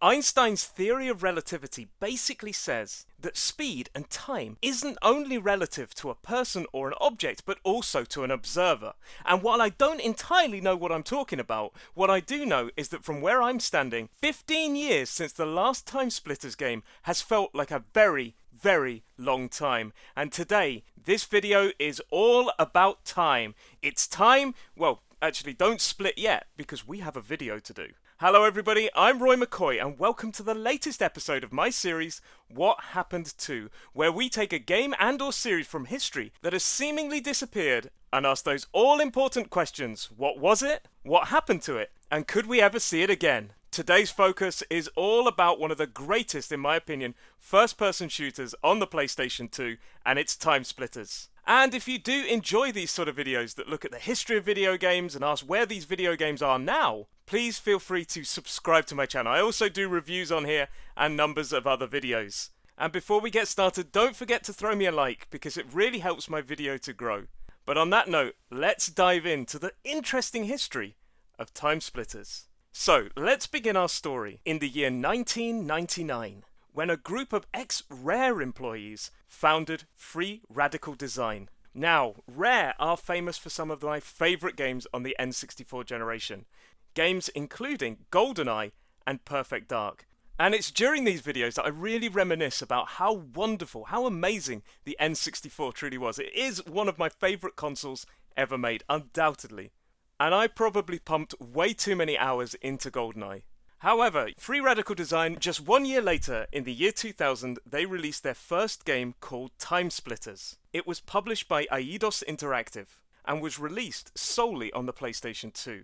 Einstein's theory of relativity basically says that speed and time isn't only relative to a person or an object, but also to an observer. And while I don't entirely know what I'm talking about, what I do know is that from where I'm standing, 15 years since the last TimeSplitters game has felt like a very, very long time. And today, this video is all about time. It's time, well, actually don't split yet, because we have a video to do. Hello everybody, I'm Roy McCoy and welcome to the latest episode of my series, What Happened To, where we take a game and or series from history that has seemingly disappeared and ask those all-important questions. What was it? What happened to it? And could we ever see it again? Today's focus is all about one of the greatest, in my opinion, first-person shooters on the PlayStation 2, and it's TimeSplitters. And if you do enjoy these sort of videos that look at the history of video games and ask where these video games are now, please feel free to subscribe to my channel. I also do reviews on here and numbers of other videos. And before we get started, don't forget to throw me a like because it really helps my video to grow. But on that note, let's dive into the interesting history of TimeSplitters. So, let's begin our story in the year 1999. When a group of ex-Rare employees founded Free Radical Design. Now, Rare are famous for some of my favourite games on the N64 generation. Games including Goldeneye and Perfect Dark. And it's during these videos that I really reminisce about how wonderful, how amazing the N64 truly was. It is one of my favourite consoles ever made, undoubtedly. And I probably pumped way too many hours into Goldeneye. However, Free Radical Design, just 1 year later, in the year 2000, they released their first game called TimeSplitters. It was published by Eidos Interactive and was released solely on the PlayStation 2.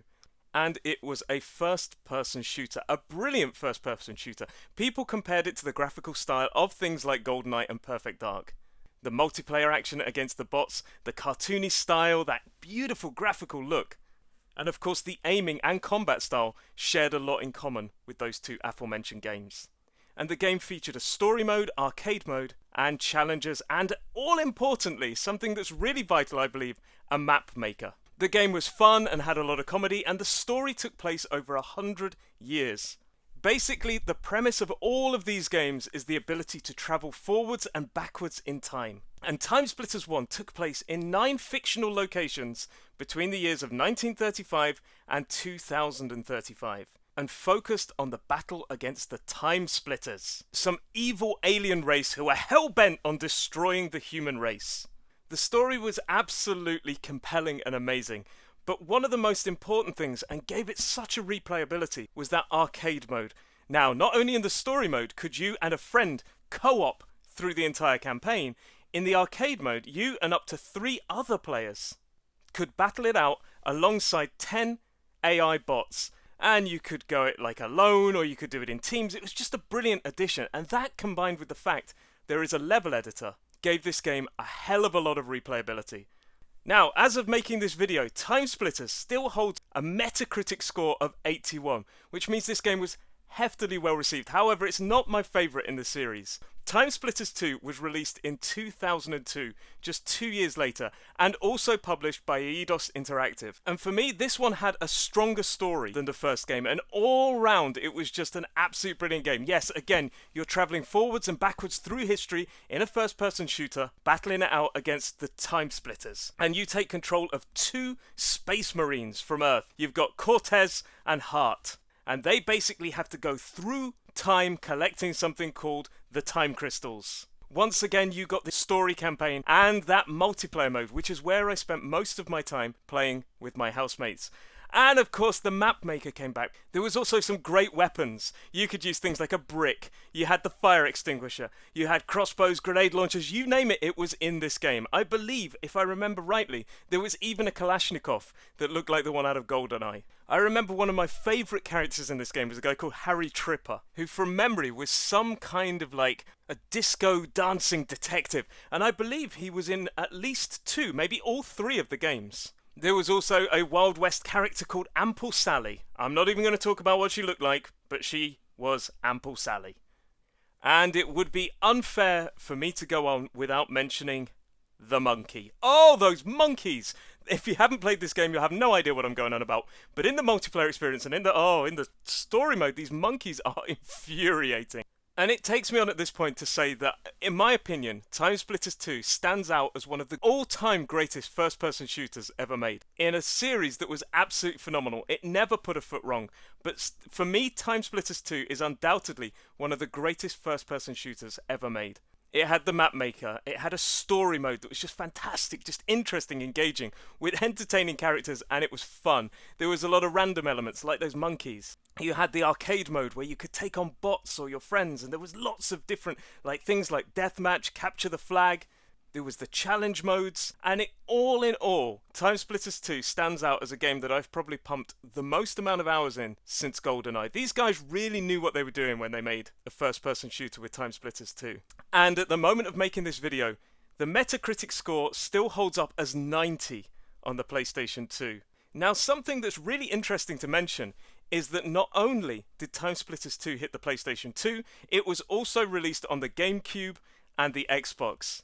And it was a first-person shooter, a brilliant first-person shooter. People compared it to the graphical style of things like Goldeneye and Perfect Dark. The multiplayer action against the bots, the cartoony style, that beautiful graphical look. And of course the aiming and combat style shared a lot in common with those two aforementioned games. And the game featured a story mode, arcade mode, and challenges, and all importantly, something that's really vital I believe, a map maker. The game was fun and had a lot of comedy, and the story took place over 100 years. Basically, the premise of all of these games is the ability to travel forwards and backwards in time. And TimeSplitters 1 took place in 9 fictional locations between the years of 1935 and 2035, and focused on the battle against the TimeSplitters, some evil alien race who are hell-bent on destroying the human race. The story was absolutely compelling and amazing, but one of the most important things, and gave it such a replayability, was that arcade mode. Now, not only in the story mode could you and a friend co-op through the entire campaign, in the arcade mode, you and up to 3 other players could battle it out alongside 10 AI bots. And you could go it like alone, or you could do it in teams. It was just a brilliant addition, and that combined with the fact there is a level editor gave this game a hell of a lot of replayability. Now, as of making this video, TimeSplitters still holds a Metacritic score of 81, which means this game was heftily well received. However, it's not my favourite in the series. TimeSplitters 2 was released in 2002, just 2 years later, and also published by Eidos Interactive. And for me, this one had a stronger story than the first game, and all round it was just an absolute brilliant game. Yes, again, you're travelling forwards and backwards through history in a first-person shooter, battling it out against the TimeSplitters. And you take control of 2 space marines from Earth. You've got Cortez and Hart. And they basically have to go through time collecting something called the Time Crystals. Once again, you got the story campaign and that multiplayer mode, which is where I spent most of my time playing with my housemates. And of course, the map maker came back. There was also some great weapons. You could use things like a brick. You had the fire extinguisher. You had crossbows, grenade launchers, you name it, it was in this game. I believe, if I remember rightly, there was even a Kalashnikov that looked like the one out of Goldeneye. I remember one of my favourite characters in this game was a guy called Harry Tripper, who from memory was some kind of like a disco dancing detective. And I believe he was in at least 2, maybe all 3 of the games. There was also a Wild West character called Ample Sally. I'm not even going to talk about what she looked like, but she was Ample Sally. And it would be unfair for me to go on without mentioning the monkey. Oh, those monkeys! If you haven't played this game, you'll have no idea what I'm going on about. But in the multiplayer experience and in the story mode, these monkeys are infuriating. And it takes me on at this point to say that, in my opinion, TimeSplitters 2 stands out as one of the all-time greatest first-person shooters ever made. In a series that was absolutely phenomenal, it never put a foot wrong. But for me, TimeSplitters 2 is undoubtedly one of the greatest first-person shooters ever made. It had the map maker, it had a story mode that was just fantastic, just interesting, engaging, with entertaining characters, and it was fun. There was a lot of random elements, like those monkeys. You had the arcade mode where you could take on bots or your friends, and there was lots of different things like deathmatch, capture the flag. There was the challenge modes, and all in all, TimeSplitters 2 stands out as a game that I've probably pumped the most amount of hours in since Goldeneye. These guys really knew what they were doing when they made a first-person shooter with TimeSplitters 2. And at the moment of making this video, the Metacritic score still holds up as 90 on the PlayStation 2. Now, something that's really interesting to mention is that not only did TimeSplitters 2 hit the PlayStation 2, it was also released on the GameCube and the Xbox,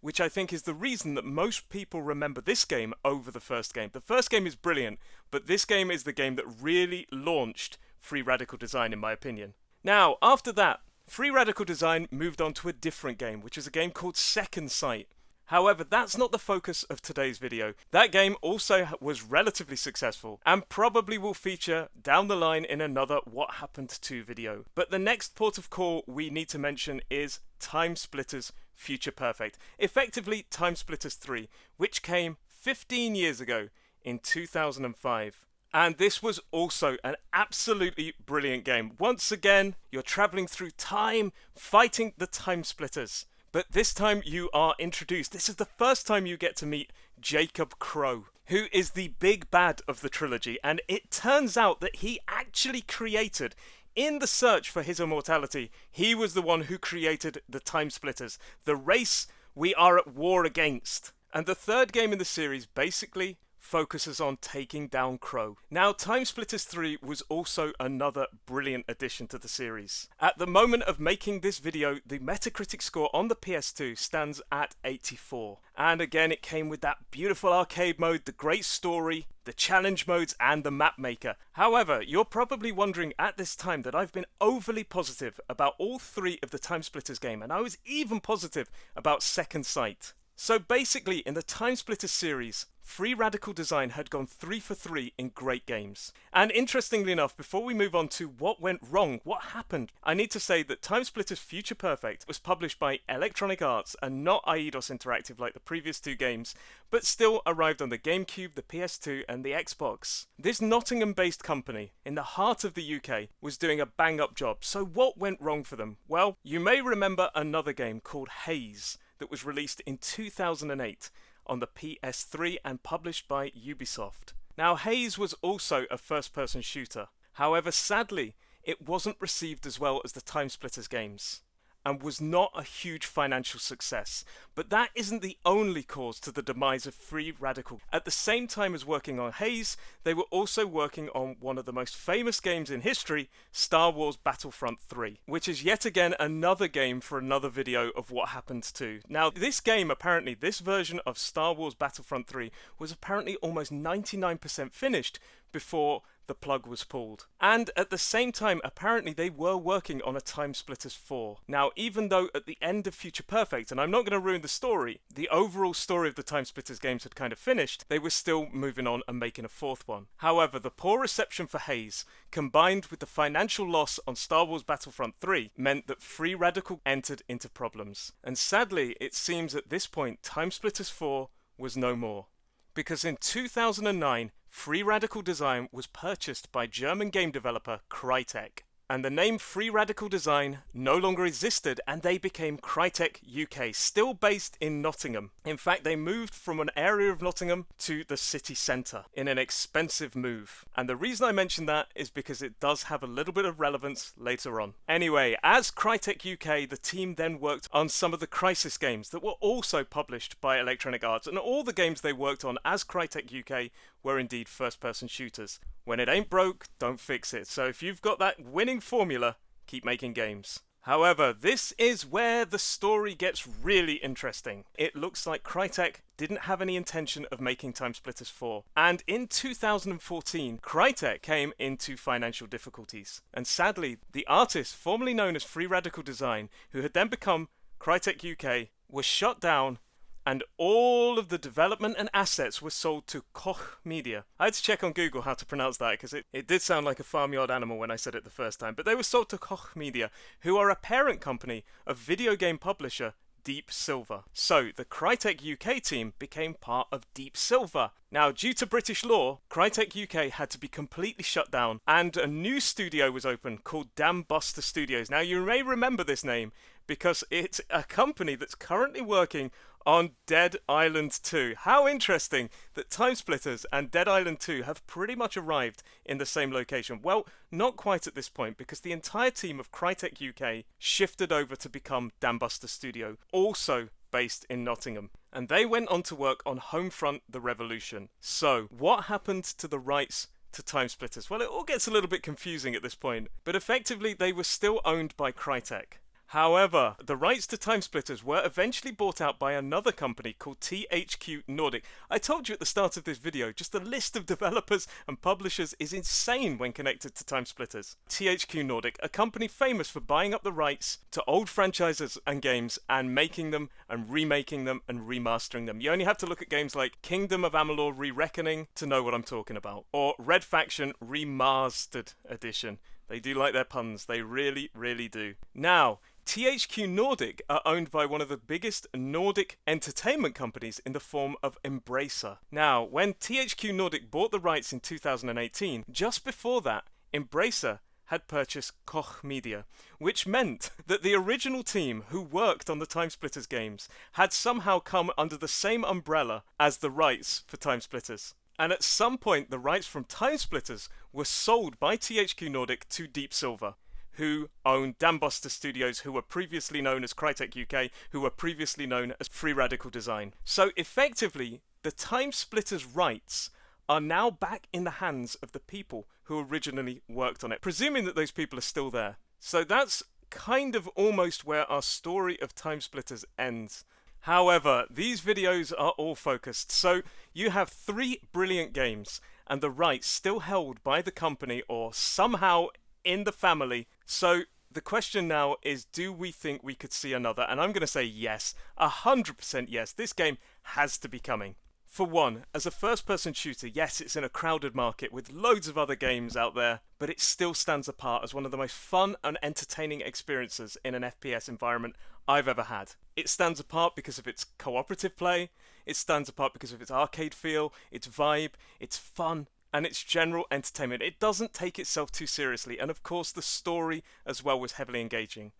which I think is the reason that most people remember this game over the first game. The first game is brilliant, but this game is the game that really launched Free Radical Design, in my opinion. Now, after that, Free Radical Design moved on to a different game, which is a game called Second Sight. However, that's not the focus of today's video. That game also was relatively successful and probably will feature down the line in another What Happened To video. But the next port of call we need to mention is TimeSplitters Future Perfect, effectively TimeSplitters 3, which came 15 years ago in 2005. And this was also an absolutely brilliant game. Once again, you're traveling through time, fighting the Time Splitters. But this time you are introduced. This is the first time you get to meet Jacob Crow, who is the big bad of the trilogy. And it turns out that he actually created, in the search for his immortality, he was the one who created the Time Splitters, the race we are at war against. And the third game in the series basically focuses on taking down Crow. Now, TimeSplitters 3 was also another brilliant addition to the series. At the moment of making this video, the Metacritic score on the PS2 stands at 84. And again, it came with that beautiful arcade mode, the great story, the challenge modes, and the map maker. However, you're probably wondering at this time that I've been overly positive about all three of the TimeSplitters game, and I was even positive about Second Sight. So basically, in the TimeSplitters series, Free Radical Design had gone 3 for 3 in great games. And interestingly enough, before we move on to what went wrong, what happened, I need to say that TimeSplitters Future Perfect was published by Electronic Arts and not Eidos Interactive like the previous two games, but still arrived on the GameCube, the PS2 and the Xbox. This Nottingham-based company, in the heart of the UK, was doing a bang-up job. So what went wrong for them? Well, you may remember another game called Haze that was released in 2008 on the PS3 and published by Ubisoft. Now, Haze was also a first-person shooter. However, sadly, it wasn't received as well as the TimeSplitters games, and was not a huge financial success. But that isn't the only cause to the demise of Free Radical. At the same time as working on Haze, they were also working on one of the most famous games in history, Star Wars Battlefront 3, which is yet again another game for another video of What Happened To. Now, this game, apparently, this version of Star Wars Battlefront 3 was apparently almost 99% finished before the plug was pulled. And at the same time, apparently they were working on a TimeSplitters 4. Now, even though at the end of Future Perfect, and I'm not going to ruin the story, the overall story of the TimeSplitters games had kind of finished, they were still moving on and making a fourth one. However, the poor reception for Haze, combined with the financial loss on Star Wars Battlefront 3, meant that Free Radical entered into problems. And sadly, it seems at this point, TimeSplitters 4 was no more. Because in 2009, Free Radical Design was purchased by German game developer Crytek. And the name Free Radical Design no longer existed, and they became Crytek UK, still based in Nottingham. In fact, they moved from an area of Nottingham to the city centre in an expensive move. And the reason I mention that is because it does have a little bit of relevance later on. Anyway, as Crytek UK, the team then worked on some of the Crysis games that were also published by Electronic Arts, and all the games they worked on as Crytek UK were indeed first-person shooters. When it ain't broke, don't fix it. So if you've got that winning formula, keep making games. However, this is where the story gets really interesting. It looks like Crytek didn't have any intention of making TimeSplitters 4. And in 2014, Crytek came into financial difficulties. And sadly, the artist formerly known as Free Radical Design, who had then become Crytek UK, was shut down, and all of the development and assets were sold to Koch Media. I had to check on Google how to pronounce that because it did sound like a farmyard animal when I said it the first time. But they were sold to Koch Media, who are a parent company of video game publisher Deep Silver. So the Crytek UK team became part of Deep Silver. Now, due to British law, Crytek UK had to be completely shut down, and a new studio was opened called Dambuster Studios. Now, you may remember this name because it's a company that's currently working on Dead Island 2. How interesting that TimeSplitters and Dead Island 2 have pretty much arrived in the same location. Well, not quite at this point, because the entire team of Crytek UK shifted over to become Dambuster Studio, also based in Nottingham. And they went on to work on Homefront: The Revolution. So, what happened to the rights to TimeSplitters? Well, it all gets a little bit confusing at this point, but effectively they were still owned by Crytek. However, the rights to TimeSplitters were eventually bought out by another company called THQ Nordic. I told you at the start of this video, just the list of developers and publishers is insane when connected to TimeSplitters. THQ Nordic, a company famous for buying up the rights to old franchises and games and making them and remaking them and remastering them. You only have to look at games like Kingdom of Amalur Re-Reckoning to know what I'm talking about, or Red Faction Remastered Edition. They do like their puns, they really, really do. Now, THQ Nordic are owned by one of the biggest Nordic entertainment companies in the form of Embracer. Now, when THQ Nordic bought the rights in 2018, just before that, Embracer had purchased Koch Media, which meant that the original team who worked on the TimeSplitters games had somehow come under the same umbrella as the rights for TimeSplitters. And at some point, the rights from TimeSplitters were sold by THQ Nordic to Deep Silver, who owned Dambuster Studios, who were previously known as Crytek UK, who were previously known as Free Radical Design. So effectively, the TimeSplitters rights are now back in the hands of the people who originally worked on it, presuming that those people are still there. So that's kind of almost where our story of TimeSplitters ends. However, these videos are all focused, so you have 3 brilliant games, and the rights still held by the company or somehow in the family. So the question now is, do we think we could see another? And I'm going to say yes, 100% yes. This game has to be coming. For one, as a first-person shooter, yes, it's in a crowded market with loads of other games out there, but it still stands apart as one of the most fun and entertaining experiences in an FPS environment I've ever had. It stands apart because of its cooperative play, it stands apart because of its arcade feel, its vibe, its fun, and its general entertainment. It doesn't take itself too seriously, and of course the story as well was heavily engaging.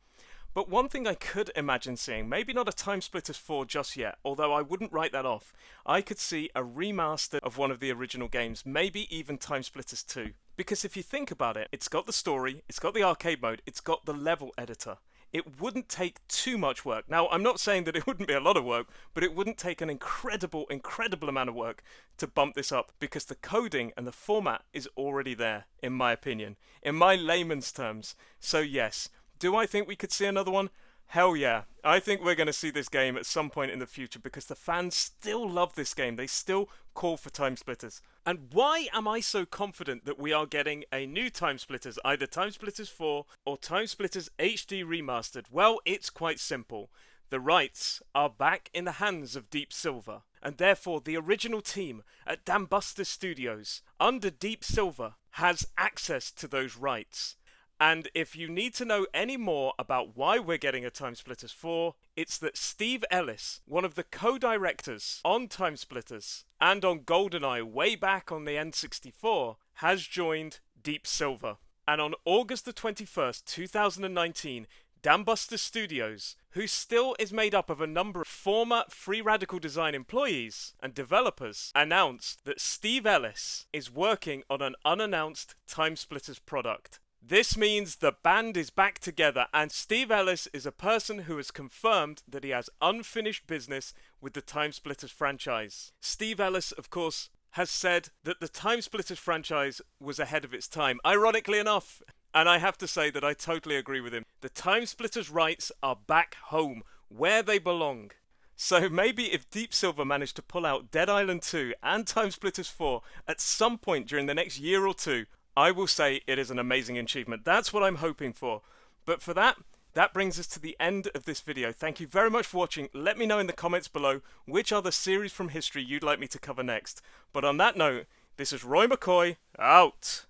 But one thing I could imagine seeing, maybe not a TimeSplitters 4 just yet, although I wouldn't write that off, I could see a remaster of one of the original games, maybe even TimeSplitters 2. Because if you think about it, it's got the story, it's got the arcade mode, it's got the level editor. It wouldn't take too much work. Now, I'm not saying that it wouldn't be a lot of work, but it wouldn't take an incredible amount of work to bump this up, because the coding and the format is already there, in my opinion, in my layman's terms. So yes, do I think we could see another one? Hell yeah. I think we're going to see this game at some point in the future because the fans still love this game. They still call for TimeSplitters. And why am I so confident that we are getting a new TimeSplitters, either TimeSplitters 4 or TimeSplitters HD Remastered? Well, it's quite simple. The rights are back in the hands of Deep Silver, and therefore the original team at Dambuster Studios under Deep Silver has access to those rights. And if you need to know any more about why we're getting a TimeSplitters 4, it's that Steve Ellis, one of the co-directors on TimeSplitters and on Goldeneye way back on the N64, has joined Deep Silver. And on August the 21st, 2019, Dambuster Studios, who still is made up of a number of former Free Radical Design employees and developers, announced that Steve Ellis is working on an unannounced TimeSplitters product. This means the band is back together, and Steve Ellis is a person who has confirmed that he has unfinished business with the TimeSplitters franchise. Steve Ellis, of course, has said that the TimeSplitters franchise was ahead of its time. Ironically enough, And I have to say that I totally agree with him. The TimeSplitters rights are back home, where they belong. So maybe if Deep Silver managed to pull out Dead Island 2 and TimeSplitters 4 at some point during the next year or two, I will say it is an amazing achievement. That's what I'm hoping for. But for that brings us to the end of this video. Thank you very much for watching. Let me know in the comments below which other series from history you'd like me to cover next. But on that note, this is Roy McCoy, out.